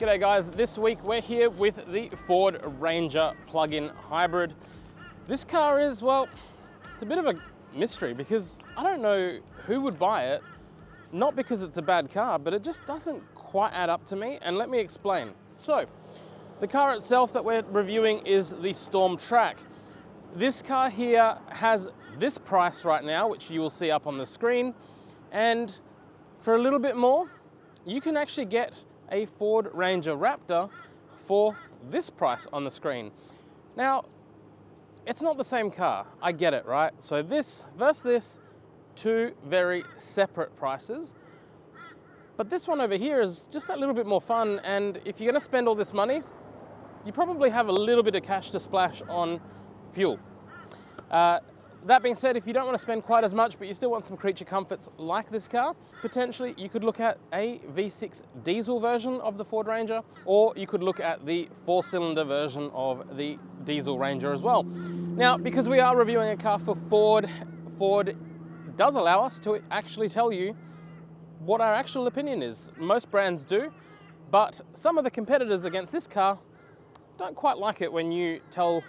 G'day guys, this week we're here with the Ford Ranger plug-in hybrid. This car is, well, it's a bit of a mystery because I don't know who would buy it, not because it's a bad car, but it just doesn't quite add up to me, and let me explain. So, the car itself that we're reviewing is the Stormtrak. This car here has this price right now, which you will see up on the screen, and for a little bit more, you can actually get a Ford Ranger Raptor for this price on the screen. Now, it's not the same car, I get it, right? So this versus this, two very separate prices. But this one over here is just that little bit more fun, and if you're gonna spend all this money, you probably have a little bit of cash to splash on fuel. That being said, if you don't want to spend quite as much, but you still want some creature comforts like this car, potentially you could look at a V6 diesel version of the Ford Ranger, or you could look at the 4-cylinder version of the diesel Ranger as well. Now, because we are reviewing a car for Ford, Ford does allow us to actually tell you what our actual opinion is. Most brands do, but some of the competitors against this car don't quite like it when you tell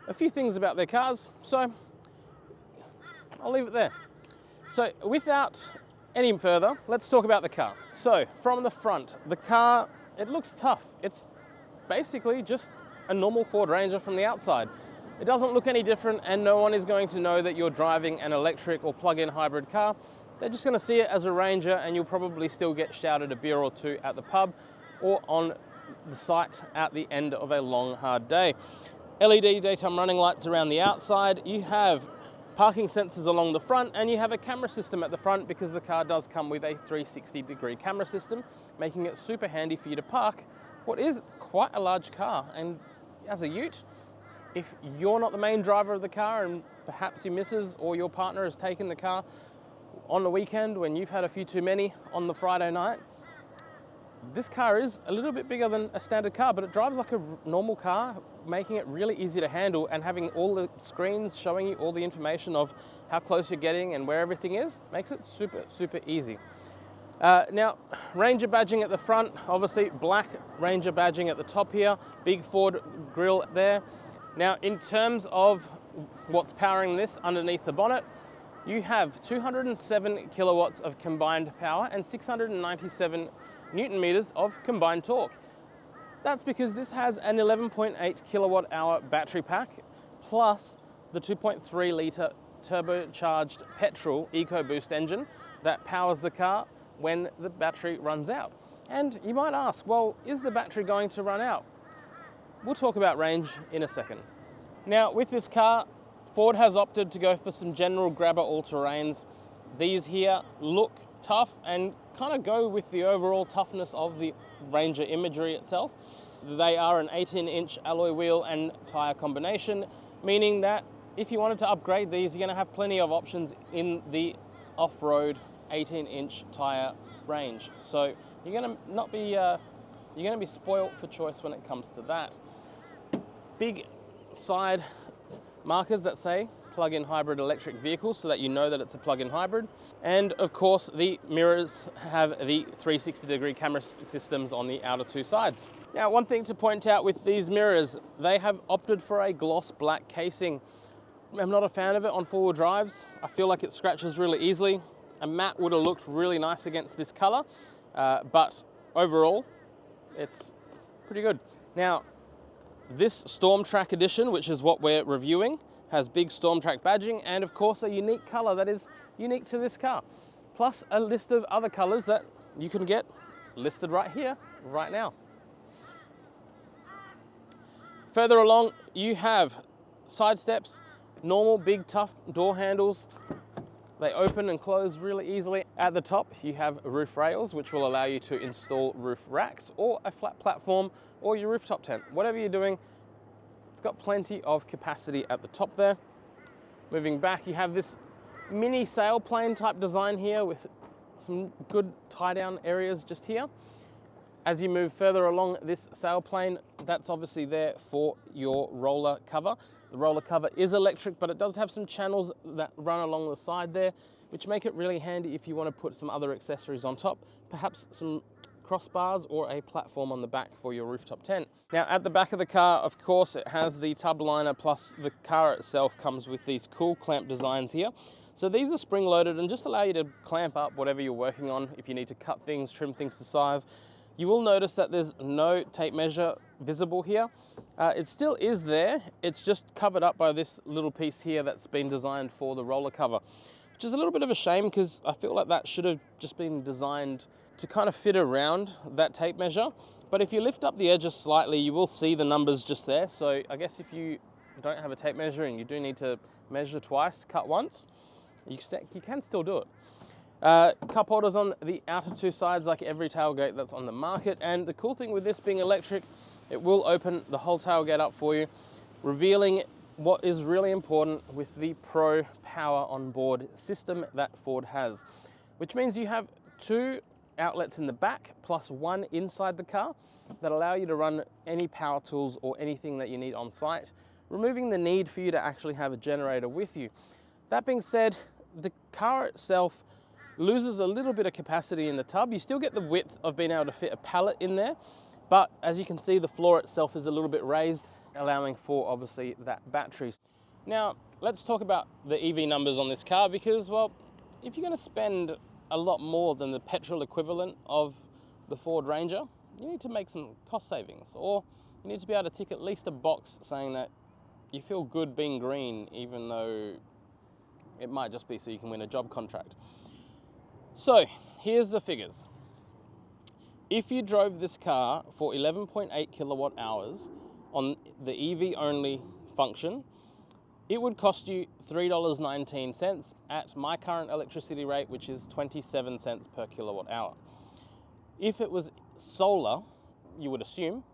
a few things about their cars, so I'll leave it there. So without any further, let's talk about the car. So from the front, the car, it looks tough. It's basically just a normal Ford Ranger from the outside. It doesn't look any different, and no one is going to know that you're driving an electric or plug-in hybrid car. They're just gonna see it as a Ranger, and you'll probably still get shouted a beer or two at the pub or on the site at the end of a long, hard day. LED daytime running lights around the outside. You have parking sensors along the front, and you have a camera system at the front because the car does come with a 360-degree camera system, making it super handy for you to park what is quite a large car. And as a ute, if you're not the main driver of the car and perhaps your missus or your partner has taken the car on the weekend when you've had a few too many on the Friday night, this car is a little bit bigger than a standard car, but it drives like a normal car, making it really easy to handle, and having all the screens showing you all the information of how close you're getting and where everything is, makes it super, super easy. Now, Ranger badging at the front, obviously black Ranger badging at the top here, big Ford grille there. Now, in terms of what's powering this underneath the bonnet, you have 207 kilowatts of combined power and 697 Newton meters of combined torque. That's because this has an 11.8 kilowatt hour battery pack, plus the 2.3 litre turbocharged petrol EcoBoost engine that powers the car when the battery runs out. And you might ask, well, is the battery going to run out? We'll talk about range in a second. Now, with this car, Ford has opted to go for some general grabber all-terrains. These here look tough and kind of go with the overall toughness of the Ranger imagery itself. They are an 18-inch alloy wheel and tyre combination, meaning that if you wanted to upgrade these, you're going to have plenty of options in the off-road 18-inch tyre range. So you're going to be spoilt for choice when it comes to that. Big side markers that say plug-in hybrid electric vehicle, so that you know that it's a plug-in hybrid. And of course, the mirrors have the 360-degree camera systems on the outer two sides. Now, one thing to point out with these mirrors, they have opted for a gloss black casing. I'm not a fan of it on four-wheel drives. I feel like it scratches really easily. A matte would have looked really nice against this color, but overall, it's pretty good. Now, this Stormtrak edition, which is what we're reviewing, has big Stormtrak badging and of course a unique color that is unique to this car. Plus a list of other colors that you can get listed right here, right now. Further along, you have side steps, normal big tough door handles. They open and close really easily. At the top, you have roof rails, which will allow you to install roof racks or a flat platform or your rooftop tent. Whatever you're doing, it's got plenty of capacity at the top there. Moving back, you have this mini sailplane type design here with some good tie-down areas just here. As you move further along this sailplane, that's obviously there for your roller cover. The roller cover is electric, but it does have some channels that run along the side there, which make it really handy if you want to put some other accessories on top, perhaps some crossbars or a platform on the back for your rooftop tent. Now at the back of the car, of course, it has the tub liner, plus the car itself comes with these cool clamp designs here. So these are spring loaded and just allow you to clamp up whatever you're working on if you need to cut things, trim things to size. You will notice that there's no tape measure visible here. It still is there, it's just covered up by this little piece here that's been designed for the roller cover, which is a little bit of a shame because I feel like that should have just been designed to kind of fit around that tape measure. But if you lift up the edges slightly, you will see the numbers just there. So I guess if you don't have a tape measure and you do need to measure twice, cut once, you can still do it. Cup holders on the outer two sides like every tailgate that's on the market, and the cool thing with this being electric, it will open the whole tailgate up for you, revealing what is really important with the Pro Power on board system that Ford has, which means you have two outlets in the back plus one inside the car that allow you to run any power tools or anything that you need on site, removing the need for you to actually have a generator with you. That being said, the car itself loses a little bit of capacity in the tub. You still get the width of being able to fit a pallet in there, but as you can see, the floor itself is a little bit raised, allowing for obviously that battery. Now, let's talk about the EV numbers on this car because, well, if you're going to spend a lot more than the petrol equivalent of the Ford Ranger, you need to make some cost savings, or you need to be able to tick at least a box saying that you feel good being green, even though it might just be so you can win a job contract. So here's the figures. If you drove this car for 11.8 kilowatt hours on the EV only function, it would cost you $3.19 at my current electricity rate, which is 27 cents per kilowatt hour. If it was solar, you would assume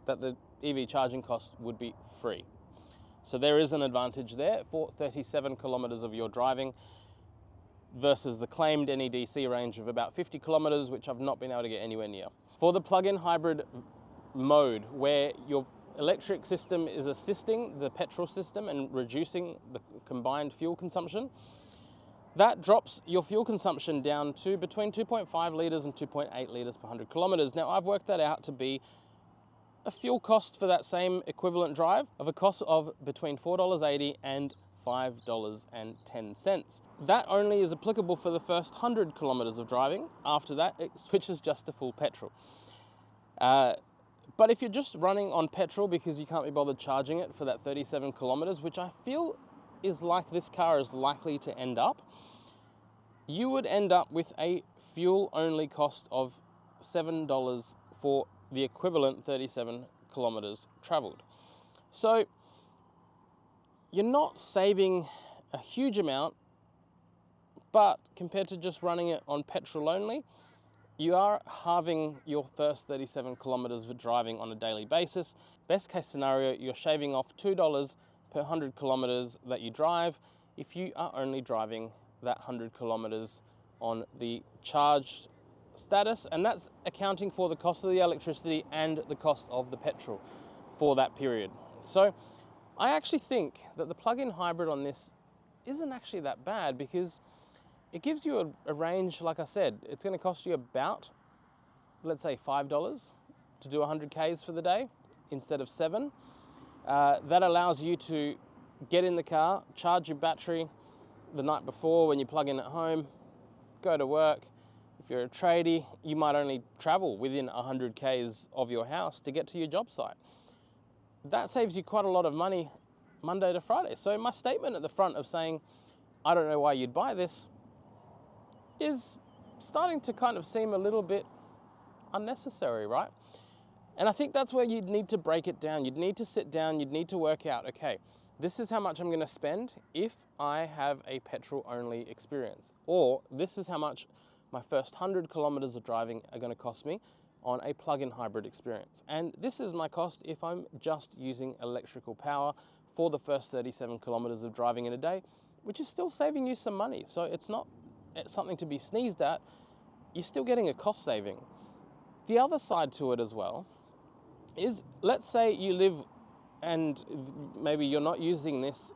that the EV charging cost would be free. So there is an advantage there for 37 kilometers of your driving versus the claimed NEDC range of about 50 kilometers, which I've not been able to get anywhere near. For the plug-in hybrid mode, where your electric system is assisting the petrol system and reducing the combined fuel consumption, that drops your fuel consumption down to between 2.5 litres and 2.8 litres per 100 kilometres. Now, I've worked that out to be a fuel cost for that same equivalent drive of a cost of between $4.80 and $5.10. That only is applicable for the first 100 kilometers of driving. After that, it switches just to full petrol. But if you're just running on petrol because you can't be bothered charging it for that 37 kilometers, which I feel is like this car is likely to end up, you would end up with a fuel-only cost of $7 for the equivalent 37 kilometers traveled. So you're not saving a huge amount, but compared to just running it on petrol only, you are halving your first 37 kilometers of driving on a daily basis. Best case scenario, you're shaving off $2 per 100 kilometers that you drive if you are only driving that 100 kilometers on the charged status, and that's accounting for the cost of the electricity and the cost of the petrol for that period. So I actually think that the plug-in hybrid on this isn't actually that bad because it gives you a range. Like I said, it's going to cost you about, let's say, $5 to do 100 Ks for the day instead of $7. That allows you to get in the car, charge your battery the night before when you plug in at home, go to work. If you're a tradie, you might only travel within 100 Ks of your house to get to your job site. That saves you quite a lot of money Monday to Friday. So my statement at the front of saying, I don't know why you'd buy this, is starting to kind of seem a little bit unnecessary, right? And I think that's where you'd need to break it down. You'd need to sit down, you'd need to work out, okay, this is how much I'm gonna spend if I have a petrol-only experience, or this is how much my first 100 kilometers of driving are gonna cost me on a plug-in hybrid experience. And this is my cost if I'm just using electrical power for the first 37 kilometers of driving in a day, which is still saving you some money. So it's not something to be sneezed at. You're still getting a cost saving. The other side to it as well is, let's say you live and maybe you're not using this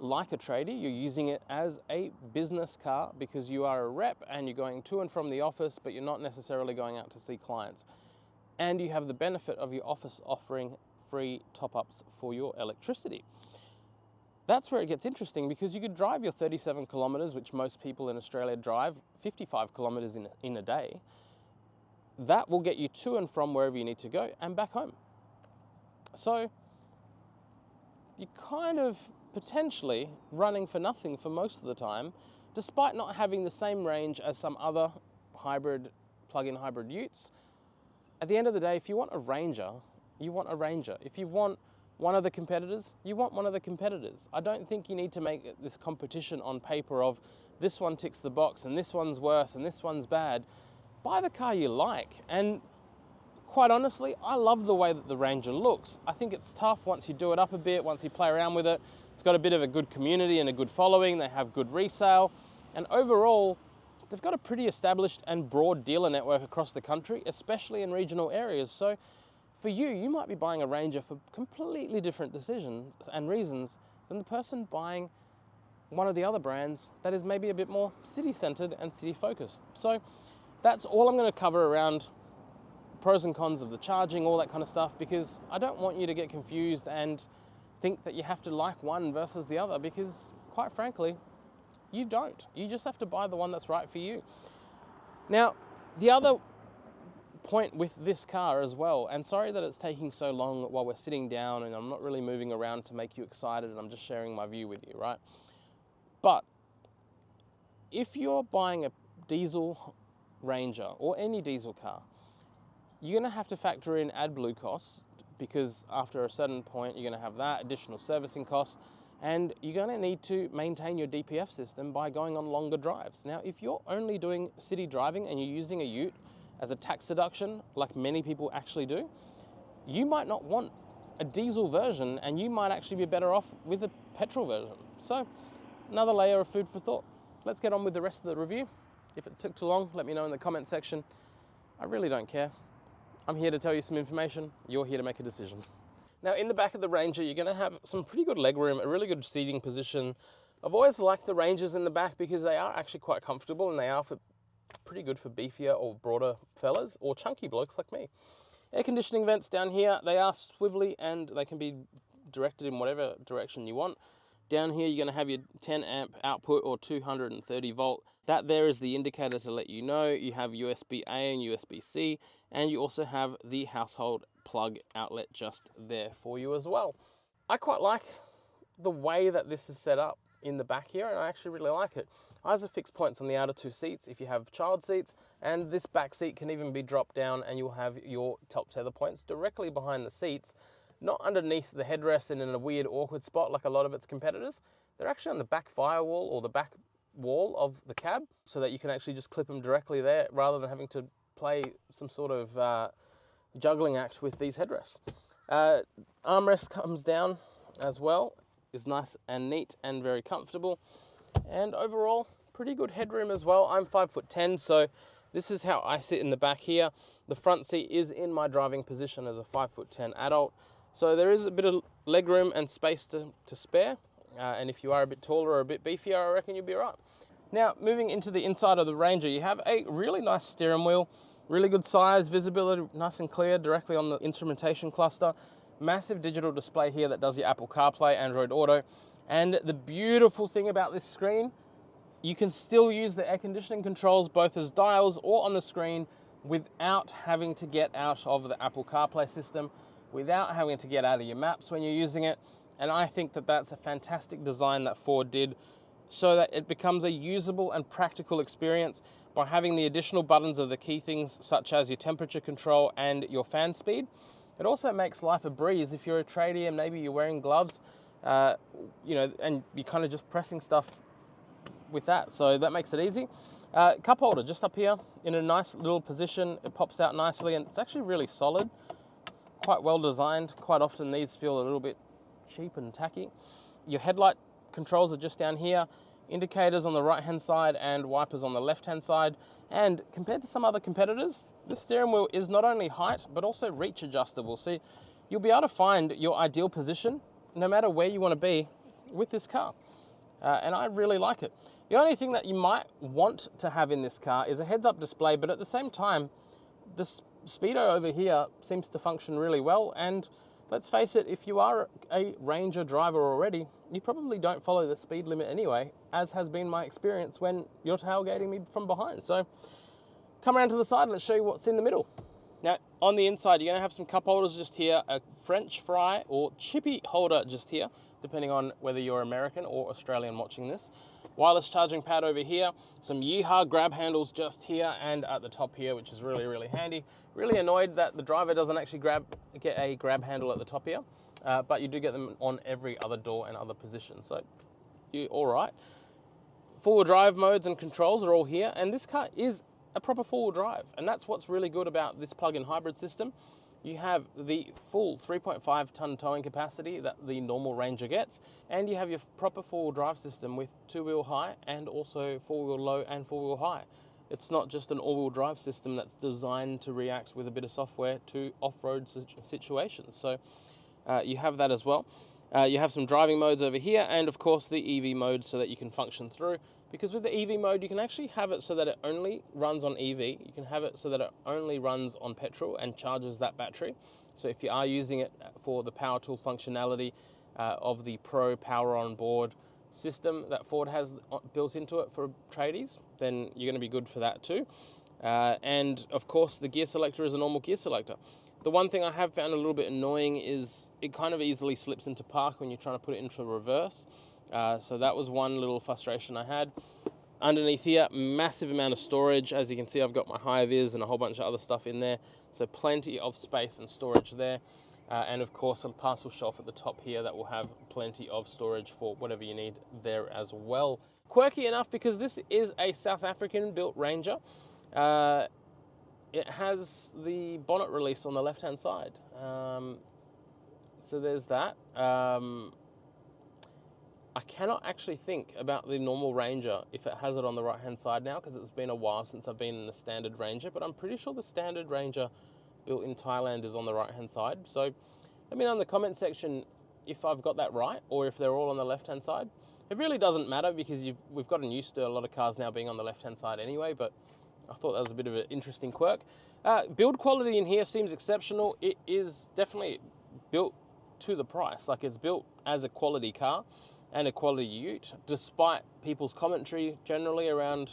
like a tradie, you're using it as a business car because you are a rep and you're going to and from the office, but you're not necessarily going out to see clients. And you have the benefit of your office offering free top-ups for your electricity. That's where it gets interesting, because you could drive your 37 kilometers, which most people in Australia drive 55 kilometers in a day. That will get you to and from wherever you need to go and back home. So you're kind of potentially running for nothing for most of the time, despite not having the same range as some other plug-in hybrid utes. At the end of the day, if you want a Ranger, you want a Ranger. If you want one of the competitors, you want one of the competitors. I don't think you need to make this competition on paper of this one ticks the box and this one's worse and this one's bad. Buy the car you like. And quite honestly, I love the way that the Ranger looks. I think it's tough once you do it up a bit, once you play around with it. It's got a bit of a good community and a good following. They have good resale. And overall, they've got a pretty established and broad dealer network across the country, especially in regional areas. So for you might be buying a Ranger for completely different decisions and reasons than the person buying one of the other brands that is maybe a bit more city-centered and city-focused. So that's all I'm going to cover around pros and cons of the charging, all that kind of stuff, because I don't want you to get confused and think that you have to like one versus the other, because quite frankly, you don't. You just have to buy the one that's right for you. Now, the other point with this car as well, and sorry that it's taking so long while we're sitting down and I'm not really moving around to make you excited and I'm just sharing my view with you, right? But if you're buying a diesel Ranger or any diesel car, you're going to have to factor in AdBlue costs, because after a certain point you're going to have that additional servicing costs, and you're going to need to maintain your DPF system by going on longer drives. Now, if you're only doing city driving and you're using a ute as a tax deduction, like many people actually do, you might not want a diesel version and you might actually be better off with a petrol version. So another layer of food for thought. Let's get on with the rest of the review. If it took too long, let me know in the comment section. I really don't care. I'm here to tell you some information. You're here to make a decision. Now, in the back of the Ranger, you're going to have some pretty good legroom, a really good seating position. I've always liked the Rangers in the back because they are actually quite comfortable, and they are pretty good for beefier or broader fellas or chunky blokes like me. Air conditioning vents down here, they are swivelly and they can be directed in whatever direction you want. Down here, you're going to have your 10 amp output or 230 volt. That there is the indicator to let you know you have USB-A and USB-C, and you also have the household plug outlet just there for you as well. I quite like the way that this is set up in the back here, and I actually really like it. Eyes are fixed points on the outer two seats if you have child seats, and this back seat can even be dropped down and you'll have your top tether points directly behind the seats, not underneath the headrest and in a weird awkward spot like a lot of its competitors. They're actually on the back firewall or the back wall of the cab, so that you can actually just clip them directly there rather than having to play some sort of juggling act with these headrests. Armrest comes down as well, is nice and neat and very comfortable, and overall pretty good headroom as well. I'm 5'10", so this is how I sit in the back here. The front seat is in my driving position as a 5'10" adult, so there is a bit of legroom and space to spare, and if you are a bit taller or a bit beefier, I reckon you'll be right. Now, moving into the inside of the Ranger, you have a really nice steering wheel, really good size, visibility nice and clear directly on the instrumentation cluster. Massive digital display here that does your Apple CarPlay, Android Auto. And the beautiful thing about this screen, you can still use the air conditioning controls both as dials or on the screen without having to get out of the Apple CarPlay system, without having to get out of your maps when you're using it. And I think that that's a fantastic design that Ford did, so that it becomes a usable and practical experience by having the additional buttons of the key things such as your temperature control and your fan speed. It also makes life a breeze if you're a tradie and maybe you're wearing gloves, and you're kind of just pressing stuff with that. So that makes it easy. Cup holder just up here in a nice little position. It pops out nicely and it's actually really solid. It's quite well designed. Quite often these feel a little bit cheap and tacky. Your headlight controls are just down here. Indicators on the right hand side and wipers on the left hand side. And compared to some other competitors, this steering wheel is not only height but also reach adjustable. So you'll be able to find your ideal position no matter where you want to be with this car. and I really like it. The only thing that you might want to have in this car is a heads-up display, but at the same time, this speedo over here seems to function really well, and let's face it, if you are a Ranger driver already, you probably don't follow the speed limit anyway, as has been my experience when you're tailgating me from behind. So come around to the side, let's show you what's in the middle. Now, on the inside, you're gonna have some cup holders just here, a French fry or chippy holder just here, depending on whether you're American or Australian watching this. Wireless charging pad over here, some Yeehaw grab handles just here and at the top here, which is really, really handy. Really annoyed that the driver doesn't actually get a grab handle at the top here, but you do get them on every other door and other position, so you're all right. Four-wheel drive modes and controls are all here, and this car is a proper four-wheel drive, and that's what's really good about this plug-in hybrid system. You have the full 3.5 ton towing capacity that the normal Ranger gets, and you have your proper four-wheel drive system with two-wheel high and also four-wheel low and four-wheel high. It's not just an all-wheel drive system that's designed to react with a bit of software to off-road situations. So you have that as well. You have some driving modes over here, and of course the EV mode so that you can function through. Because with the EV mode, you can actually have it so that it only runs on EV. You can have it so that it only runs on petrol and charges that battery. So if you are using it for the power tool functionality of the Pro Power on Board system that Ford has built into it for tradies, then you're going to be good for that too. And of course, the gear selector is a normal gear selector. The one thing I have found a little bit annoying is it kind of easily slips into park when you're trying to put it into reverse. So that was one little frustration I had. Underneath here, massive amount of storage. As you can see, I've got my high-vis and a whole bunch of other stuff in there. So plenty of space and storage there. And of course, a parcel shelf at the top here that will have plenty of storage for whatever you need there as well. Quirky enough because this is a South African-built Ranger. It has the bonnet release on the left-hand side. So there's that. I cannot actually think about the normal Ranger if it has it on the right-hand side now, because it's been a while since I've been in the standard Ranger, but I'm pretty sure the standard Ranger built in Thailand is on the right-hand side. So let me know in the comment section if I've got that right, or if they're all on the left-hand side. It really doesn't matter because we've gotten used to a lot of cars now being on the left-hand side anyway, but I thought that was a bit of an interesting quirk. Build quality in here seems exceptional. It is definitely built to the price. Like, it's built as a quality car and a quality ute, despite people's commentary generally around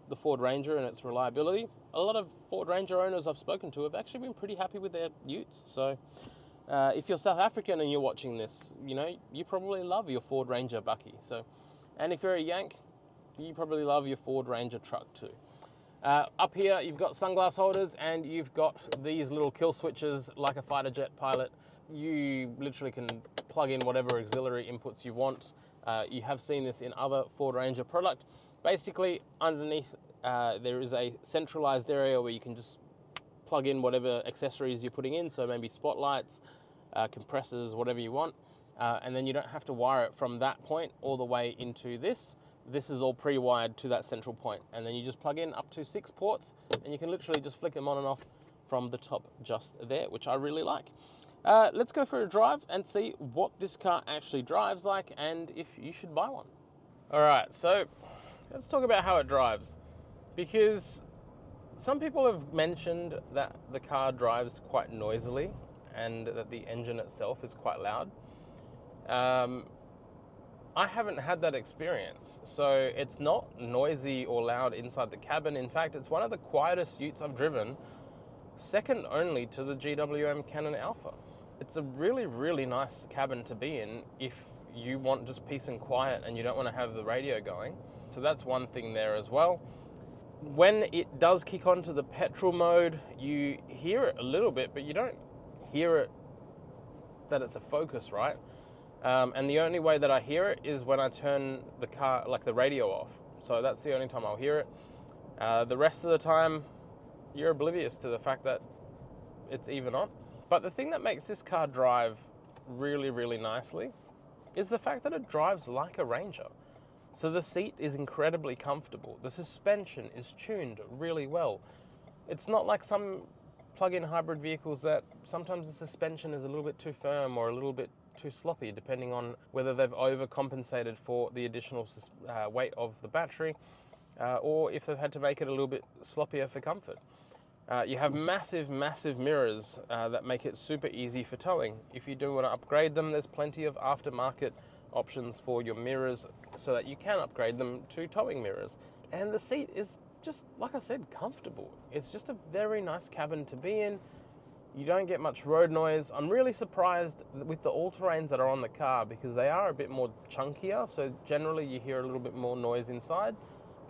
the Ford Ranger and its reliability. A lot of Ford Ranger owners I've spoken to have actually been pretty happy with their utes. So if you're South African and you're watching this, you know, you probably love your Ford Ranger bucky. So, and if you're a Yank, you probably love your Ford Ranger truck too. Up here, you've got sunglass holders and you've got these little kill switches like a fighter jet pilot. You literally can plug in whatever auxiliary inputs you want. You have seen this in other Ford Ranger product. Basically, underneath there is a centralized area where you can just plug in whatever accessories you're putting in, so maybe spotlights, compressors, whatever you want, and then you don't have to wire it from that point all the way into this. This is all pre-wired to that central point, and then you just plug in up to 6 ports, and you can literally just flick them on and off from the top just there, which I really like. Let's go for a drive and see what this car actually drives like and if you should buy one. All right, so let's talk about how it drives, because some people have mentioned that the car drives quite noisily and that the engine itself is quite loud. I haven't had that experience, so it's not noisy or loud inside the cabin. In fact, it's one of the quietest utes I've driven, second only to the GWM Canon Alpha. It's a really, really nice cabin to be in if you want just peace and quiet and you don't want to have the radio going. So that's one thing there as well. When it does kick onto the petrol mode, you hear it a little bit, but you don't hear it that it's a Focus, right? And the only way that I hear it is when I turn the car, like the radio off. So that's the only time I'll hear it. The rest of the time, you're oblivious to the fact that it's even on. But the thing that makes this car drive really, really nicely is the fact that it drives like a Ranger. So the seat is incredibly comfortable. The suspension is tuned really well. It's not like some plug-in hybrid vehicles that sometimes the suspension is a little bit too firm or a little bit too sloppy, depending on whether they've overcompensated for the additional weight of the battery, or if they've had to make it a little bit sloppier for comfort. You have massive, massive mirrors that make it super easy for towing. If you do want to upgrade them, there's plenty of aftermarket options for your mirrors so that you can upgrade them to towing mirrors. And the seat is just, like I said, comfortable. It's just a very nice cabin to be in. You don't get much road noise. I'm really surprised with the all-terrains that are on the car because they are a bit more chunkier, so generally you hear a little bit more noise inside.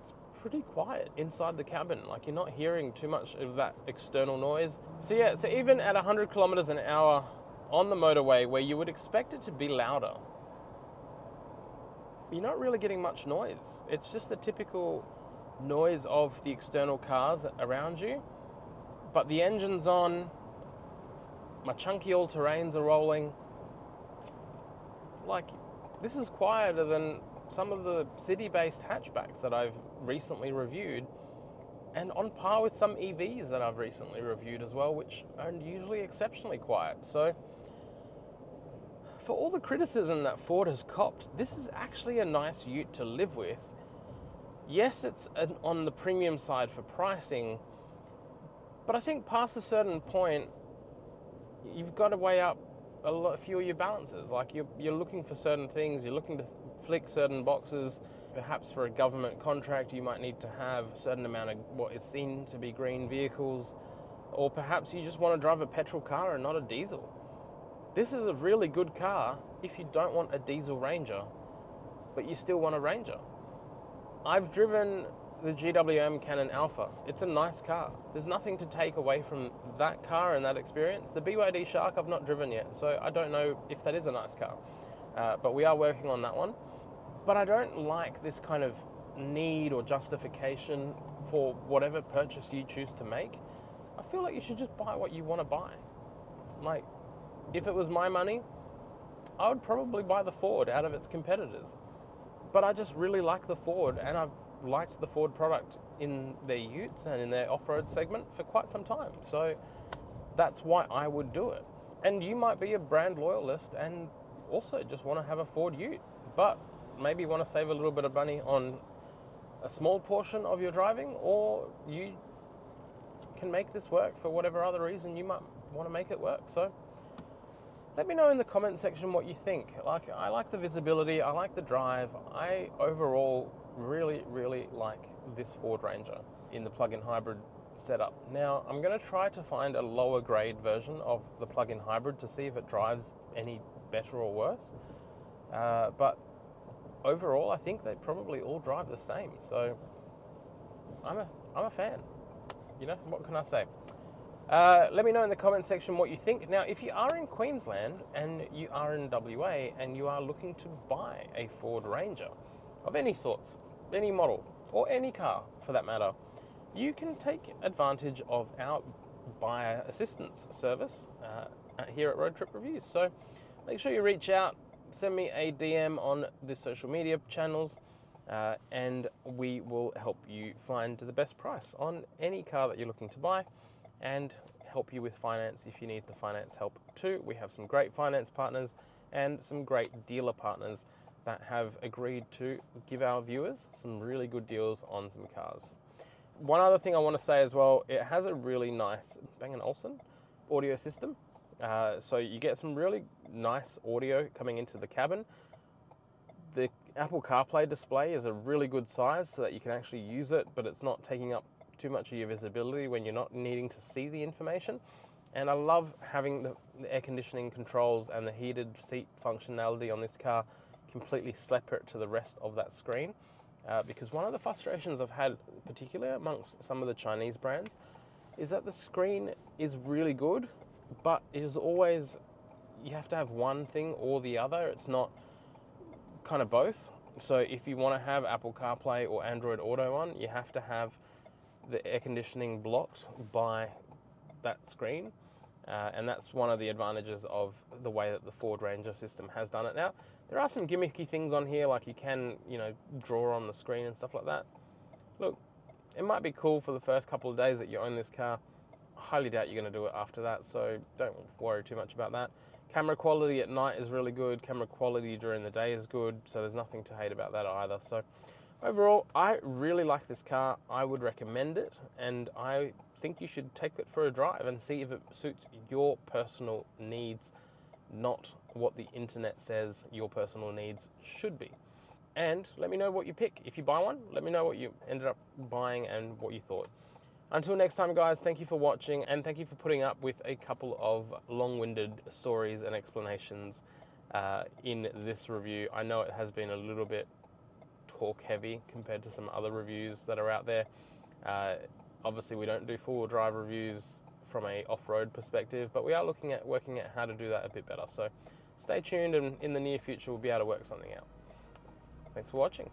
It's pretty quiet inside the cabin. Like, you're not hearing too much of that external noise. So yeah, so even at 100 kilometers an hour on the motorway where you would expect it to be louder, you're not really getting much noise. It's just the typical noise of the external cars around you, but the engine's on, my chunky all-terrains are rolling. Like, this is quieter than some of the city-based hatchbacks that I've recently reviewed, and on par with some EVs that I've recently reviewed as well, which are usually exceptionally quiet. So for all the criticism that Ford has copped, this is actually a nice ute to live with. Yes, it's on the premium side for pricing, but I think past a certain point, you've got to weigh up a few of your balances. Like, you're looking for certain things, you're looking to flick certain boxes. Perhaps for a government contract, you might need to have a certain amount of what is seen to be green vehicles, or perhaps you just want to drive a petrol car and not a diesel. This is a really good car if you don't want a diesel Ranger, but you still want a Ranger. I've driven the GWM Cannon Alpha. It's a nice car. There's nothing to take away from that car and that experience. The BYD Shark I've not driven yet, so I don't know if that is a nice car, but we are working on that one. But I don't like this kind of need or justification for whatever purchase you choose to make. I feel like you should just buy what you want to buy. Like, if it was my money, I would probably buy the Ford out of its competitors. But I just really like the Ford, and I've liked the Ford product in their utes and in their off-road segment for quite some time. So that's why I would do it. And you might be a brand loyalist and also just want to have a Ford ute, but maybe want to save a little bit of money on a small portion of your driving, or you can make this work for whatever other reason you might want to make it work. So let me know in the comment section what you think. Like, I like the visibility, I like the drive. I overall really, really like this Ford Ranger in the plug-in hybrid setup. Now, I'm going to try to find a lower grade version of the plug-in hybrid to see if it drives any better or worse. But overall, I think they probably all drive the same. So I'm a fan. You know, what can I say? Let me know in the comment section what you think. Now, if you are in Queensland and you are in WA and you are looking to buy a Ford Ranger of any sorts, any model, or any car for that matter, you can take advantage of our buyer assistance service here at Road Trip Reviews. So make sure you reach out, send me a DM on the social media channels, and we will help you find the best price on any car that you're looking to buy, and help you with finance if you need the finance help too. We have some great finance partners and some great dealer partners that have agreed to give our viewers some really good deals on some cars. One other thing I want to say as well, it has a really nice Bang & Olufsen audio system. So you get some really nice audio coming into the cabin. The Apple CarPlay display is a really good size so that you can actually use it, but it's not taking up too much of your visibility when you're not needing to see the information. And I love having the air conditioning controls and the heated seat functionality on this car completely separate to the rest of that screen. Because one of the frustrations I've had, particularly amongst some of the Chinese brands, is that the screen is really good, but it is always, you have to have one thing or the other. It's not kind of both. So if you want to have Apple CarPlay or Android Auto on, you have to have the air conditioning blocked by that screen. And that's one of the advantages of the way that the Ford Ranger system has done it now. There are some gimmicky things on here, like you can, draw on the screen and stuff like that. Look, it might be cool for the first couple of days that you own this car. I highly doubt you're going to do it after that, so don't worry too much about that. Camera quality at night is really good. Camera quality during the day is good. So there's nothing to hate about that either. So overall, I really like this car. I would recommend it, and I think you should take it for a drive and see if it suits your personal needs, not what the internet says your personal needs should be. And let me know what you pick. If you buy one, let me know what you ended up buying and what you thought. Until next time, guys, thank you for watching, and thank you for putting up with a couple of long-winded stories and explanations in this review. I know it has been a little bit torque heavy compared to some other reviews that are out there. Obviously, we don't do four-wheel drive reviews from a off-road perspective, but we are looking at working out how to do that a bit better. So stay tuned, and in the near future, we'll be able to work something out. Thanks for watching.